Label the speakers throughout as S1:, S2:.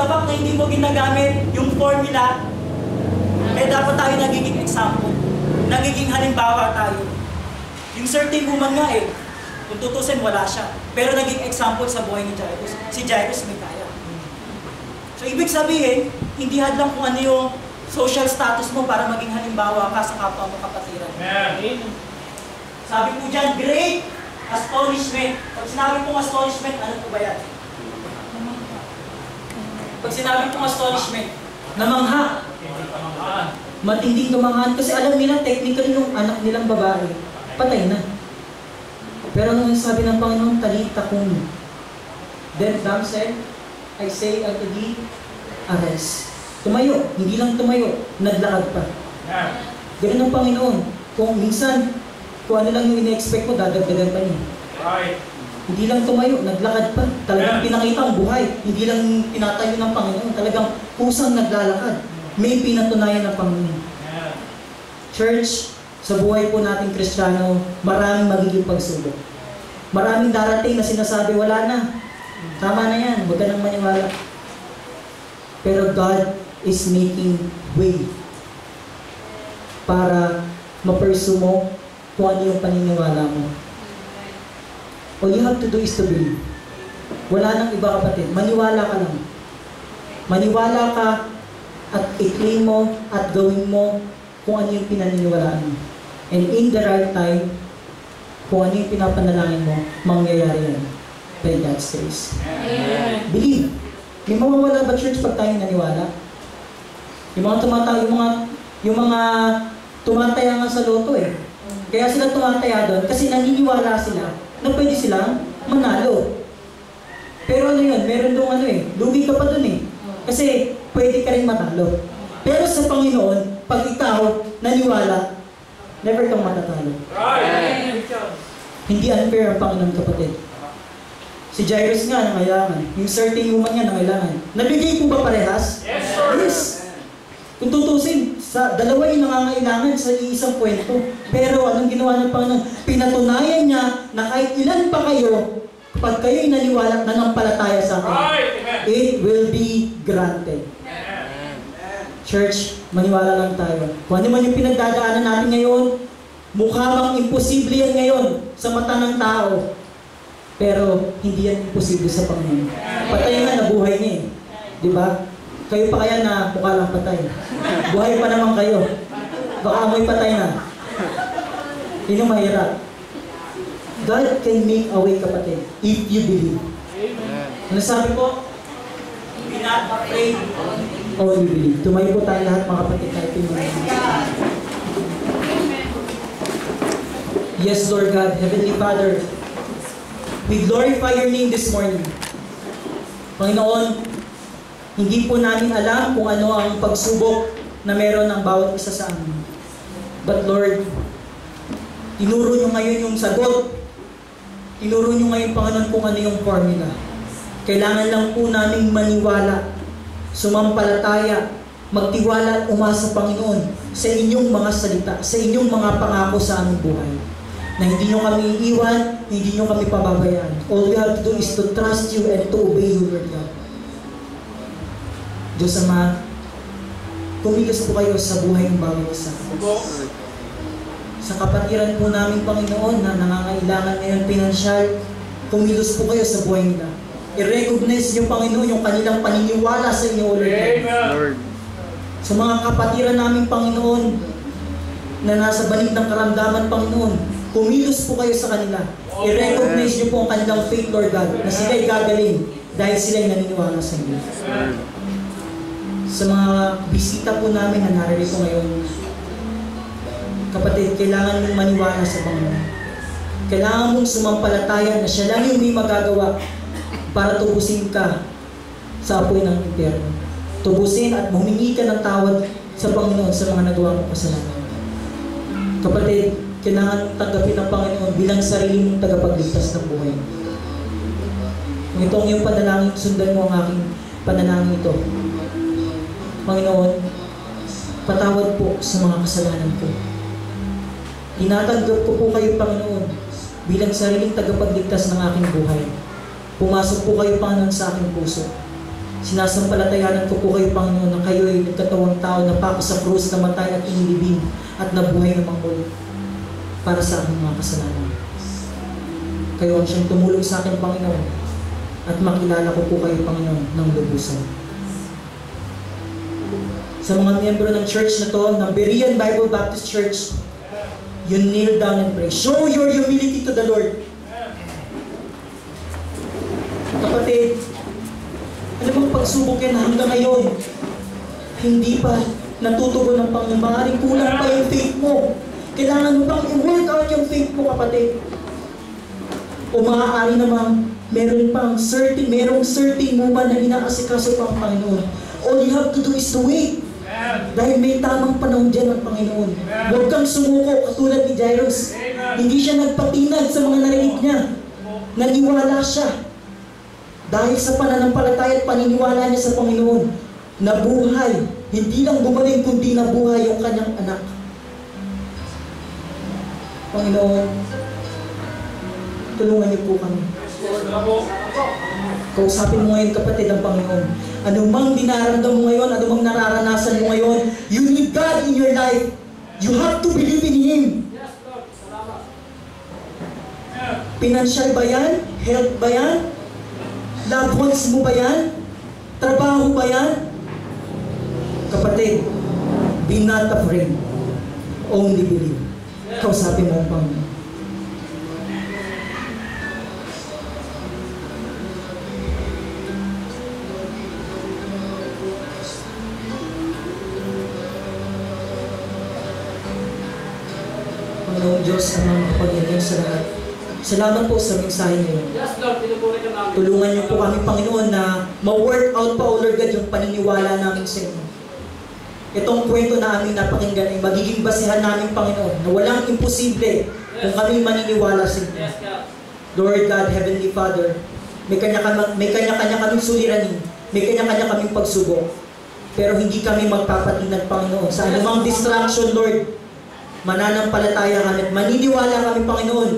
S1: the fact na hindi mo ginagamit yung formula, dapat tayo nagiging example. Nagiging halimbawa tayo. Yung certain woman nga kung tutusin, wala siya. Pero naging example sa buhay ni Jairus. Si Jairus may kaya. So, ibig sabihin, hindi hadlang kung ano yung social status mo para maging halimbawa ka sa kapwa mo kapatiran. Sabi po dyan, great astonishment. Pag sinabi pong astonishment, ano po ba yan? Pag sinabi pong astonishment, namangha. Matinding namanghaan. Kasi alam nila, technically, yung anak nilang babae, patay na. Pero nung sabi ng Panginoon, talita kumi. Then Dam said, I say unto thee, arise. Tumayo. Hindi lang tumayo, naglakad pa. Ganun ang Panginoon. Kung minsan, kung ano lang yung ina-expect mo, dadagdagan pa niya. Hindi lang tumayo, naglakad pa. Talagang pinakita ang buhay. Hindi lang tinatayo ng Panginoon. Talagang kusang naglalakad. May pinatunayan ng Panginoon. Church, sa buhay po nating Kristiyano, maraming magiging pagsubok. Maraming darating na sinasabi, wala na. Tama na yan, huwag ka nang maniwala. Pero God is making way para ma-pursue mo kung ano yung paniniwala mo. All you have to do is to believe. Wala nang iba, kapatid. Maniwala ka lang. Maniwala ka at i-claim mo at gawin mo kung ano yung pinaniniwalaan mo. And in the right time, kung ano yung pinapanalangin mo, mangyayari yan. By God's grace. Believe. May mawawala ba, church, pag tayo naniwala? Yung mga tumataya nga sa loto Kaya sila tumataya doon kasi naniniwala sila na pwede silang manalo. Pero ano yun? Meron doon lugi ka pa doon Kasi pwede ka rin matalo. Pero sa Panginoon, pag ikaw naniwala, never kang matatalo. Hindi unfair ang Panginoon, kapatid. Si Jairus nga nangailangan. Yung certain woman nga nangailangan. Nabigay ko ba parehas?
S2: Yes, sir.
S1: Yes. Kung tutusin, sa dalawa yung nangangailangan sa isang kwento. Pero anong ginawa ng Panginoon? Pinatunayan niya na kahit ilan pa kayo, kapag kayo'y naniwala na nanampalataya sa akin, it will be granted. Church, maniwala lang tayo. Kung ano man yung pinagdadaanan natin ngayon, mukha mang imposible yan ngayon sa mata ng tao. Pero hindi yan imposible sa Panginoon. Patay nga, nabuhay niya Diba? Kayo pa kaya na mukha lang patay. Buhay pa naman kayo. Baka amoy patay na. Yun yung mahirap. God can make a way, kapatid, if you believe. Ano sabi ko? Be not afraid. Only believe. Tumayo po tayo lahat, mga kapatid, tayo pinunay. Yes, Lord God, Heavenly Father, we glorify your name this morning. Panginoon, hindi po namin alam kung ano ang pagsubok na meron ng bawat isa sa amin. But Lord, tinuro nyo ngayon yung sagot. Tinuro nyo ngayon, Panginoon, kung ano yung formula. Kailangan lang po namin maniwala, sumampalataya, magtiwala at umasa, Panginoon, sa inyong mga salita, sa inyong mga pangako sa aming buhay. Na hindi nyo kami iiwan, hindi nyo kami pababayaan. All we have to do is to trust you and to obey you, Lord God. Diyos Ama, kumilos po kayo sa buhay ng bawat isa. Sa kapatiran po namin, Panginoon, na nangangailangan ngayon pinansyal, kumilos po kayo sa buhay nila. I-recognize niyo, Panginoon, yung kanilang paniniwala sa inyo, Lord. Amen. Sa mga kapatiran namin, Panginoon, na nasa banig ng karamdaman, Panginoon, kumilos po kayo sa kanila. I-recognize niyo po ang kanilang faith, Lord God, na sila'y gagaling dahil sila'y naniniwala sa inyo. Sa mga bisita po namin na naririto ngayon, kapatid, kailangan mong maniwala sa Panginoon. Kailangan mong sumampalataya na siya lang yung may magagawa para tubusin ka sa apoy ng impyerno. Tubusin at humingi ka ng tawad sa Panginoon sa mga nagawa mong kasalanan. Kapatid, kailangan tanggapin ng Panginoon bilang sarili mong tagapagligtas ng buhay. Kung ito ang iyong panalangin, sundan mo ang aking panalangin ito. Panginoon, patawad po sa mga kasalanan ko. Tinatanggap ko po kayo, Panginoon, bilang sariling tagapagligtas ng aking buhay. Pumasok po kayo, Panginoon, sa aking puso. Sinasampalatayanan ko po kayo, Panginoon, na kayo ay nagkatawang tao na pako sa krus, namatay at inilibing at nabuhay namang ulit para sa aking mga kasalanan. Kayo ang siyang tumulong sa akin, Panginoon, at makilala ko po kayo, Panginoon, ng lubusan. Sa mga miyembro ng church na to, ng Berean Bible Baptist Church, you kneel down and pray. Show your humility to the Lord. Kapatid, ano bang pagsubok yan hanggang ngayon? Hindi pa natutugon ng Panginoon. Maaaring kulang pa yung faith mo. Kailangan mo pang i-work out yung faith mo, kapatid. O maaari namang merong certain moment na inaasikaso pa ang Panginoon. All you have to do is to wait. Dahil may tamang panahon dyan ng Panginoon. Huwag kang sumuko katulad ni Jairus. Hindi siya nagpatinag sa mga narinig niya. Naniwala siya. Dahil sa pananampalataya at paniniwala niya sa Panginoon, nabuhay. Hindi lang gumaling, kundi nabuhay yung kanyang anak. Panginoon, tulungan niyo po kami. Kausapin mo ngayon, kapatid, ang Panginoon. Anumang dinaramdam mo ngayon, anumang nararanasan mo ngayon, you need God in your life. You have to believe in Him. Financial ba yan? Health ba yan? Loved ones mo ba yan? Trabaho ba yan? Kapatid, be not afraid. Only believe. Kausapin mo ang Panginoon. Panginoon Diyos, amang kapagyarihan sa lahat. Salamat po sa mensahe ngayon. Tulungan niyo po kami, Panginoon, na ma-work out pa, O Lord God, yung paniniwala namin sa inyo. Itong kwento na aming napakinggan ay magiging basihan namin, Panginoon, na walang imposible kung kami maniniwala sa inyo. Lord God, Heavenly Father, may kanya-kanya kaming suliranin, may kanya-kanya kaming pagsubok, pero hindi kami magpapatinag, Panginoon, sa anumang distraction, Lord. Mananampalataya kami at maniniwala kami, Panginoon,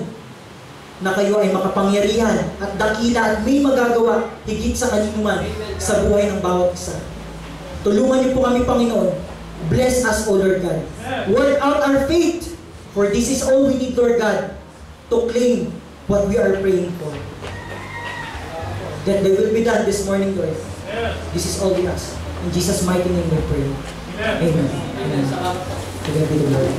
S1: na kayo ay makapangyarihan at dakila at may magagawa higit sa kaninuman sa buhay ng bawat isa. Tulungan niyo po kami, Panginoon. Bless us, O Lord God. Work out our faith, for this is all we need, Lord God, to claim what we are praying for. That they will be done this morning, Lord. This is all we ask. In Jesus' mighty name we pray. Amen. Amen. To God be the glory.